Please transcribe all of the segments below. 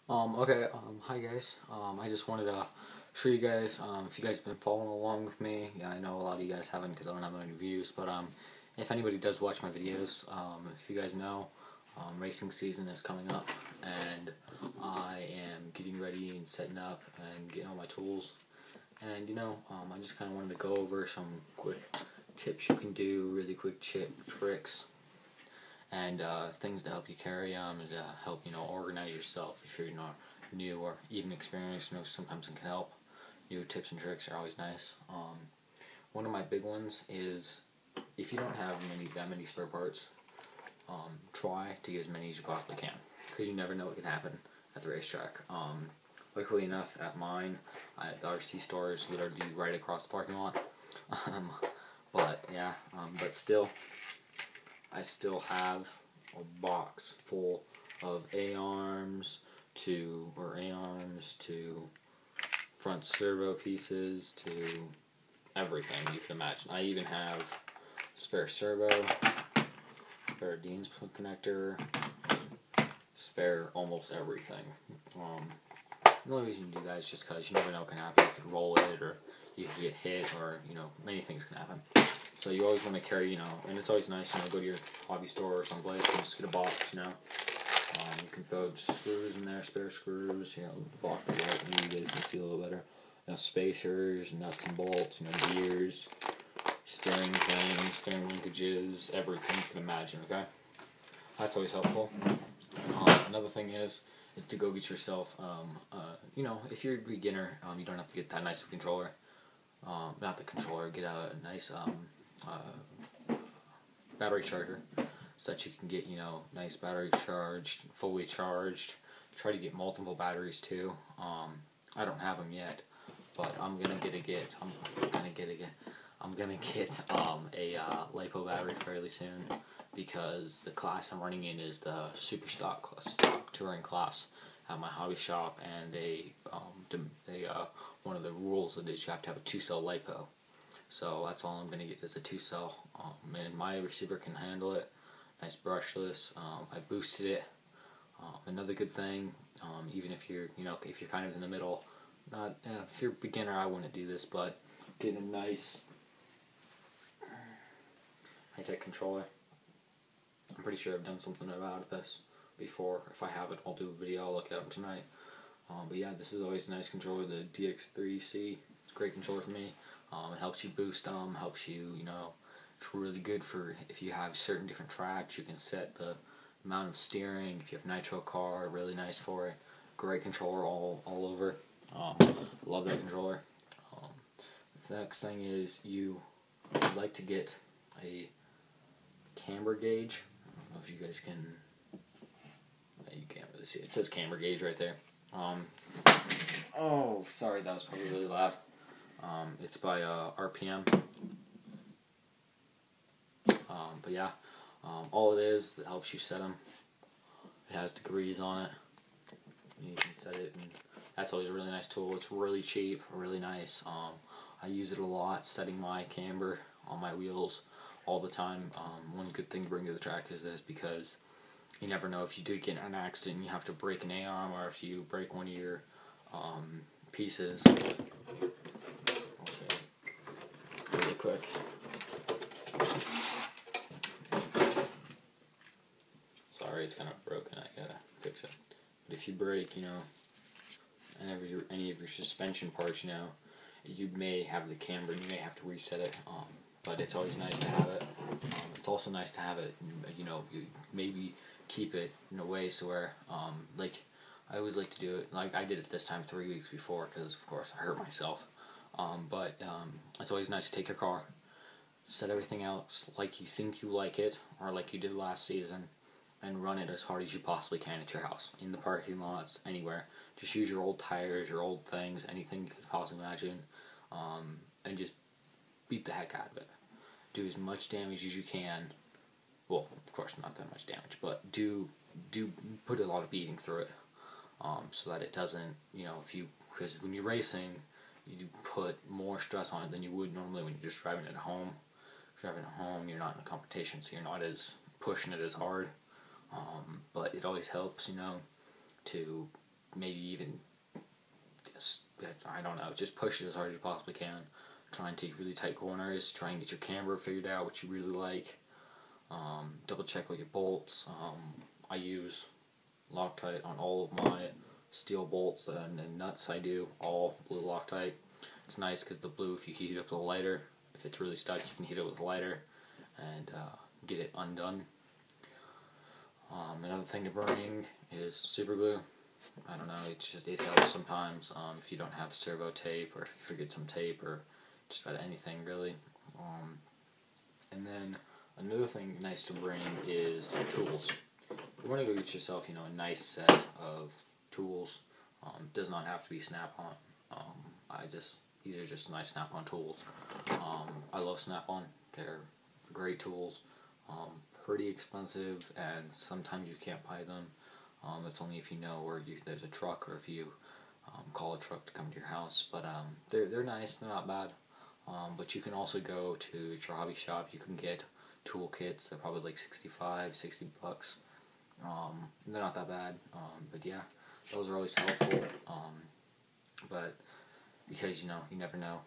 Hi guys. I just wanted to show you guys, if you guys have been following along with me. Yeah, I know a lot of you guys haven't because I don't have any views, but if anybody does watch my videos, if you guys know, racing season is coming up, and I am getting ready and setting up and getting all my tools. And I just kind of wanted to go over some quick tips you can do, really quick tricks, and things to help you carry them and to help organize yourself if you're not new or even experienced. Sometimes it can help. New tips and tricks are always nice. One of my big ones is if you don't have that many spare parts, try to get as many as you possibly can, because you never know what can happen at the racetrack. Luckily enough, at mine, the RC store is literally right across the parking lot. But still, I still have a box full of A-arms to front servo pieces to everything you can imagine. I even have spare servo, spare Dean's connector, spare almost everything. The only reason you do that is just because you never know what can happen. You could roll it, or you could get hit, or many things can happen. So you always want to carry, and it's always nice, go to your hobby store or someplace and just get a box, you can throw screws in there, spare screws, block the light, you guys can see a little better. Spacers, nuts and bolts, gears, steering things, steering linkages, everything you can imagine, okay? That's always helpful. Another thing is to go get yourself, if you're a beginner, you don't have to get that nice of a controller. Not the controller, get a nice battery charger so that you can get, nice battery charged, fully charged. Try to get multiple batteries too. I don't have them yet, but I'm gonna get a LiPo battery fairly soon, because the class I'm running in is the super stock touring class at my hobby shop, and one of the rules of it is you have to have a 2-cell LiPo. So that's all I'm going to get is a 2-cell, and my receiver can handle it. Nice brushless. I boosted it. Another good thing, even if you're if you're kind of in the middle, if you're a beginner, I wouldn't do this, but get a nice high-tech controller. I'm pretty sure I've done something about this before. If I haven't, I'll do a video. I'll look at them tonight. But yeah, this is always a nice controller. The DX3C, it's a great controller for me. It helps you boost them, helps you, it's really good for if you have certain different tracks. You can set the amount of steering. If you have nitro car, really nice for it. Great controller all over. Love that controller. The next thing is you would like to get a camber gauge. I don't know if you guys can. You can't really see it. It says camber gauge right there. Oh, sorry, that was probably really loud. It's by RPM. But yeah, all it is, it helps you set them. It has degrees on it. You can set it, and that's always a really nice tool. It's really cheap, really nice. I use it a lot, setting my camber on my wheels all the time. One good thing to bring to the track is this, because you never know if you do get in an accident and you have to break an A-arm, or if you break one of your pieces. I'll show you really quick. Sorry, it's kind of broken. I gotta fix it. But if you break, any of your suspension parts, you may have the camber and you may have to reset it. But it's always nice to have it. It's also nice to have it, you maybe keep it in a way so where, I always like to do it, like I did it this time 3 weeks before, because of course I hurt myself. But it's always nice to take your car, set everything else like you think you like it, or like you did last season, and run it as hard as you possibly can at your house, in the parking lots, anywhere. Just use your old tires, your old things, anything you could possibly imagine, and just beat the heck out of it. Do as much damage as you can. Well, of course not that much damage, but do put a lot of beating through it, so that it doesn't, because when you're racing, you put more stress on it than you would normally when you're just driving it at home. Driving at home, you're not in a competition, so you're not as pushing it as hard. But it always helps, to maybe even, I don't know, just push it as hard as you possibly can. Try and take really tight corners. Try and get your camber figured out, what you really like. Double check all your bolts. I use Loctite on all of my steel bolts and nuts. I do all blue Loctite. It's nice because the blue, if you heat it up with a lighter, if it's really stuck, you can heat it with a lighter and get it undone. Another thing to bring is super glue. I don't know, it helps sometimes if you don't have servo tape, or if you forget some tape, or just about anything really. And then another thing nice to bring is tools. You want to go get yourself, a nice set of tools. Does not have to be Snap-on. These are just nice Snap-on tools. I love Snap-on. They're great tools. Pretty expensive, and sometimes you can't buy them. It's only if you know where there's a truck, or if you call a truck to come to your house. But they're nice. They're not bad. But you can also go to your hobby shop. You can get tool kits. They're probably like $60 bucks. They're not that bad. But yeah, those are always helpful. But because you never know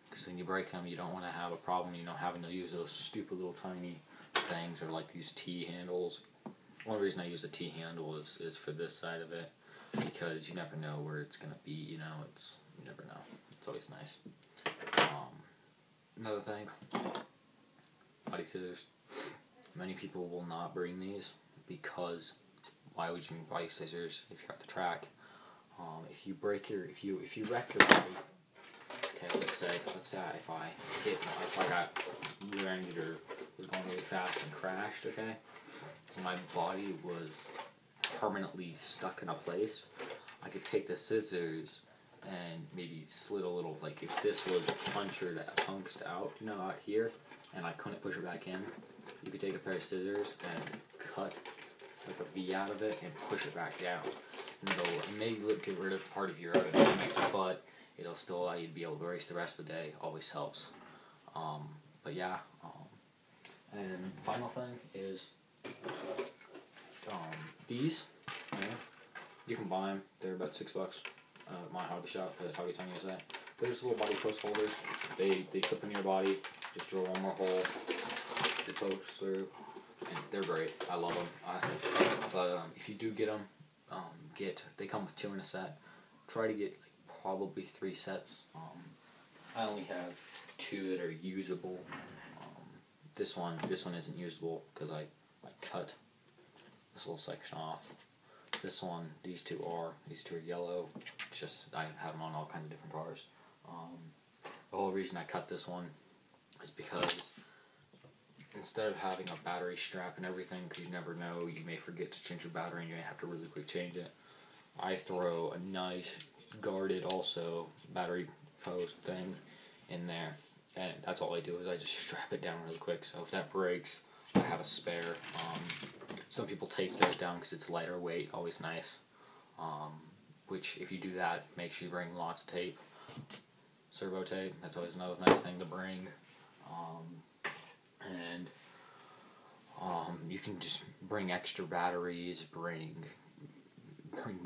because when you break them, you don't want to have a problem. Having to use those stupid little tiny things, or like these T-handles. One reason I use a T-handle is for this side of it, because you never know where it's gonna be. You never know. It's always nice. Another thing, body scissors. Many people will not bring these because why would you need body scissors if you're at the track? If you wreck your body, okay, let's say if I got rear-ended or was going really fast and crashed, okay, my body was permanently stuck in a place, I could take the scissors and maybe slit a little, like if this was punched out, out here, and I couldn't push it back in, you could take a pair of scissors and cut like a V out of it and push it back down. And it may get rid of part of your aerodynamics, but it'll still allow you to be able to race the rest of the day. Always helps. But yeah. And final thing is these. You can buy them. They're about $6 at my hobby shop at Hobby Town USA. They're just little body post holders. They clip in your body. Just drill one more hole. It pokes through. And they're great. I love them. But if you do get them, they come with 2 in a set. Try to get probably 3 sets. I only have 2 that are usable. This one isn't usable because I cut this little section off. This one, these two are yellow. It's just I have them on all kinds of different cars. The whole reason I cut this one is because instead of having a battery strap and everything, because you never know, you may forget to change your battery and you may have to really quick change it, I throw a nice guarded also battery post thing in there, and that's all I do is I just strap it down really quick, so if that breaks, I have a spare. Some people tape theirs down because it's lighter weight, always nice, which if you do that, make sure you bring lots of tape. Servo tape, that's always another nice thing to bring. And you can just bring extra batteries, bring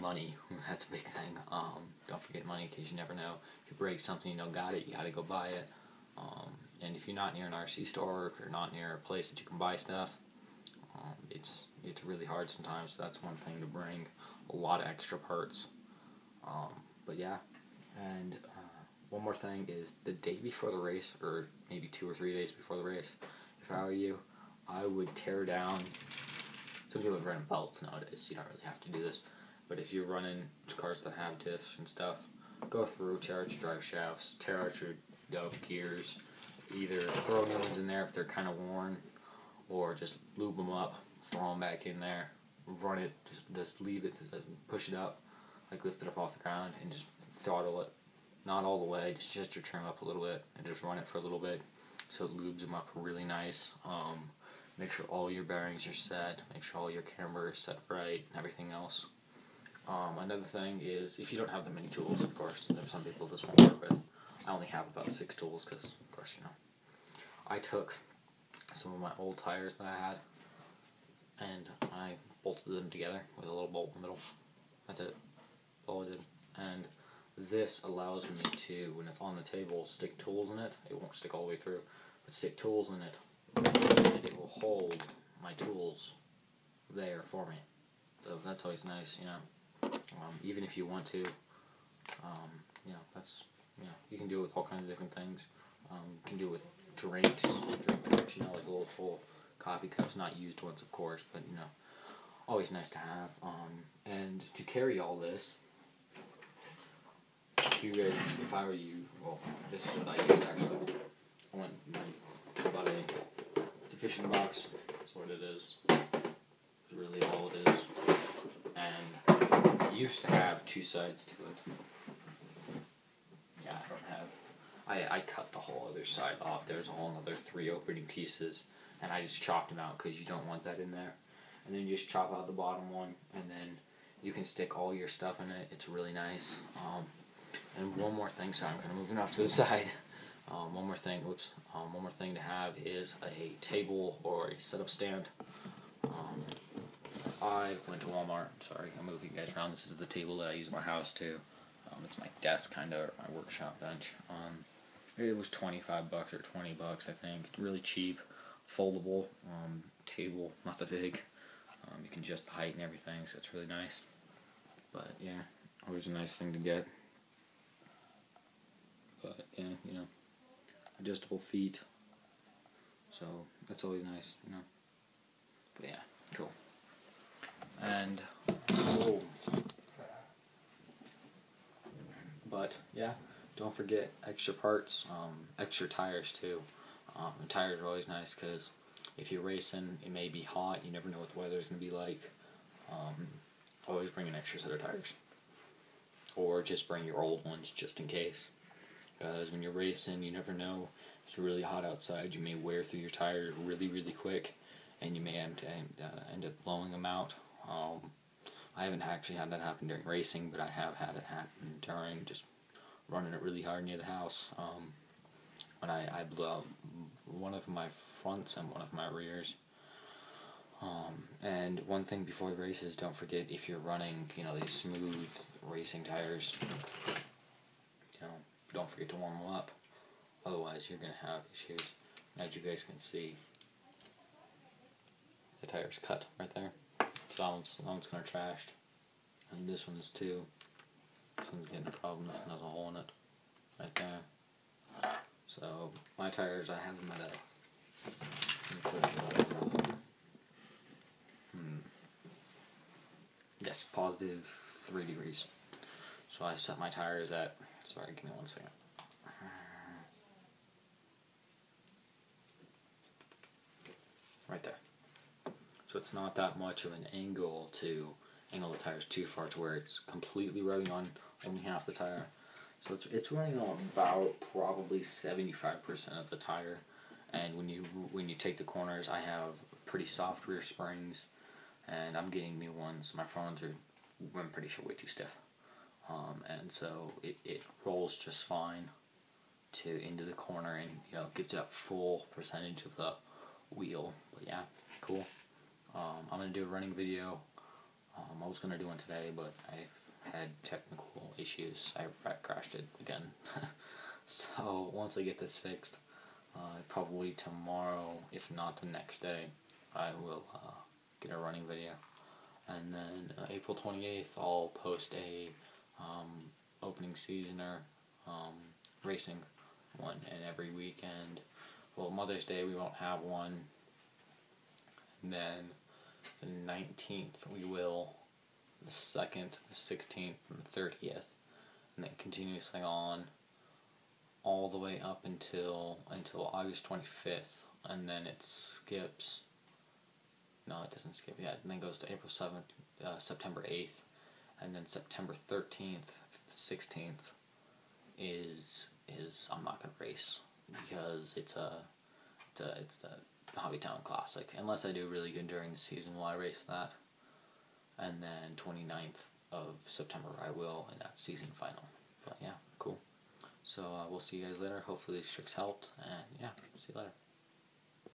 money. That's a big thing. Don't forget money, because you never know. If you break something, you don't got it, you gotta go buy it. And if you're not near an RC store, or if you're not near a place that you can buy stuff, it's really hard sometimes. So that's one thing to bring. A lot of extra parts. But yeah, and one more thing is the day before the race, or maybe 2 or 3 days before the race, if I were you, I would tear down. Some people have running belts nowadays, so you don't really have to do this. But if you're running cars that have diffs and stuff, go through, tear out your drive shafts, tear out your gears, either throw new ones in there if they're kind of worn, or just lube them up, throw them back in there, run it, just leave it, push it up, like lift it up off the ground, and just throttle it. Not all the way, just your trim up a little bit, and just run it for a little bit, so it lubes them up really nice. Make sure all your bearings are set, make sure all your camber is set right, and everything else. Another thing is, if you don't have that many tools, of course, some people this won't work with. I only have about 6 tools, because, of course, I took some of my old tires that I had, and I bolted them together with a little bolt in the middle. That's it. all it did. And this allows me to, when it's on the table, stick tools in it. It won't stick all the way through, but stick tools in it, and it will hold my tools there for me. So that's always nice, you know. Even if you want to, you know, that's, you know, you can do it with all kinds of different things. You can do it with drink cups, you know, like little full coffee cups, not used ones, of course, but, you know, always nice to have. And to carry all this, you guys, if I were you, well, this is what I use actually. I bought it's a fishing box. That's what it is. It's really all it is. And it used to have two sides to it. Yeah, I don't have. I cut the whole other side off. There's a whole other 3 opening pieces, and I just chopped them out because you don't want that in there. And then you just chop out the bottom one, and then you can stick all your stuff in it. It's really nice. And one more thing, so I'm kind of moving off to the side. One more thing to have is a table or a setup stand. I went to Walmart. Sorry, I'm moving you guys around. This is the table that I use in my house too. It's my desk, kind of, my workshop bench. It was $25 or $20, I think. Really cheap, foldable table, not that big. You can adjust the height and everything, so it's really nice. But yeah, always a nice thing to get. But yeah, you know, adjustable feet. So that's always nice, you know. But yeah, cool. And but yeah, don't forget extra parts, extra tires too. The tires are always nice because if you're racing, it may be hot. You never know what the weather's gonna be like. Always bring an extra set of tires, or just bring your old ones just in case. Because when you're racing, you never know. If it's really hot outside, you may wear through your tires really, really quick, and you may end up blowing them out. I haven't actually had that happen during racing, but I have had it happen during just running it really hard near the house. When I blew out one of my fronts and one of my rears. And one thing before the races, don't forget, if you're running, you know, these smooth racing tires, you know, don't forget to warm them up. Otherwise, you're going to have issues. And as you guys can see, the tire's cut right there. So that one's kind of trashed. And this one is too. This one's getting a problem. This one has a hole in it. Right there. So, my tires, I have them at yes, positive 3 degrees. So I set my tires at, sorry, give me 1 second. Right there. So it's not that much of an angle to angle the tires too far to where it's completely rubbing on only half the tire. So it's running on about probably 75% of the tire. And when you take the corners, I have pretty soft rear springs, and I'm getting new ones. My front ones are, I'm pretty sure, way too stiff. And so it rolls just fine into the corner, and you know, gives that full percentage of the wheel. But yeah, cool. I'm gonna do a running video. I was gonna do one today, but I've had technical issues. I crashed it again. So once I get this fixed, probably tomorrow, if not the next day, I will get a running video. And then April 28th, I'll post a opening seasoner racing one, and every weekend, well, Mother's Day we won't have one, and then the 19th we will, the 2nd, the 16th, and the 30th, and then continuously on all the way up until August 25th, and then it skips. No, it doesn't skip yet. And then goes to April 7th, September 8th, and then September 13th, 16th is I'm not gonna race because it's the Hobbytown Classic. Unless I do really good during the season, will I race that? And then 29th of September I will in that season final. But yeah, cool. So we'll see you guys later. Hopefully these tricks helped, and yeah, see you later.